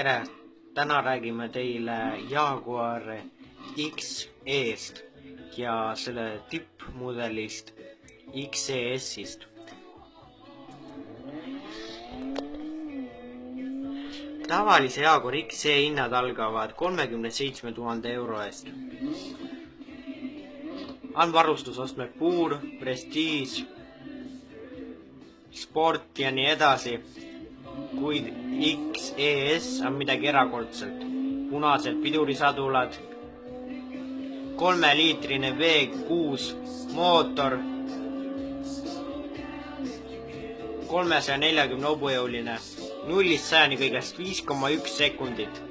tere! Täna räägime teile Jaguar XE-st ja selle tippmudelist XES-ist. Tavalise Jaguar XE hinnad algavad 37 000 euro eest. On varustusostmed puur, prestiis, sport ja nii edasi, kuid XES on midagi erakordselt. Punased pidurisadulad, 3-liitrine V6 mootor, 340 hobujõuline, 0-100 kõigest 5,1 sekundit.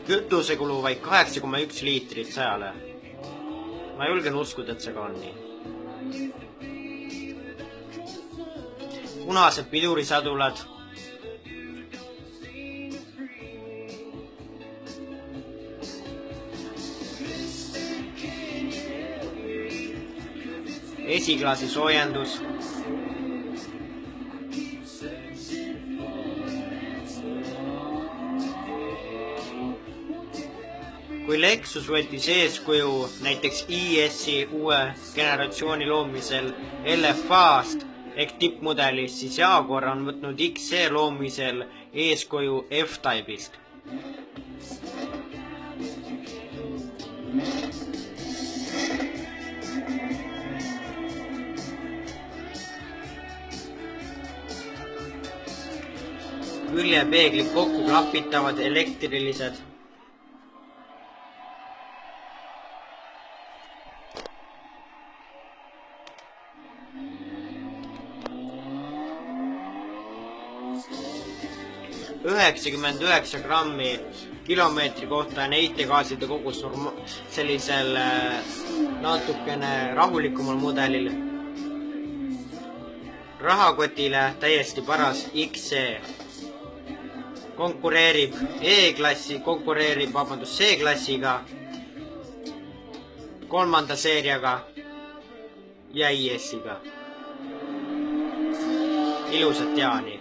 Kütusekulu vaid 8,1 liitrit 100-le. Ma julgen uskuda, et see ka on nii. Punased pidurisadulad, esiklaasi soojendus, kui Lexus võttis eeskuju näiteks IS-i uue generatsiooni loomisel LFA-st ehk tippmudelist, siis Jaguar on võtnud XE loomisel eeskuju F-Type'ist. Küljepeeglid kokku klapitavad elektrilised. $99 grammi kilomeetri kohta on heitegaaside kogus sellisel natukene rahulikumal mudelil. Rahakotile täiesti paras XE. Konkureerib C-klassiga, 3. seeriaga ja IS-iga. Ilusat jaani!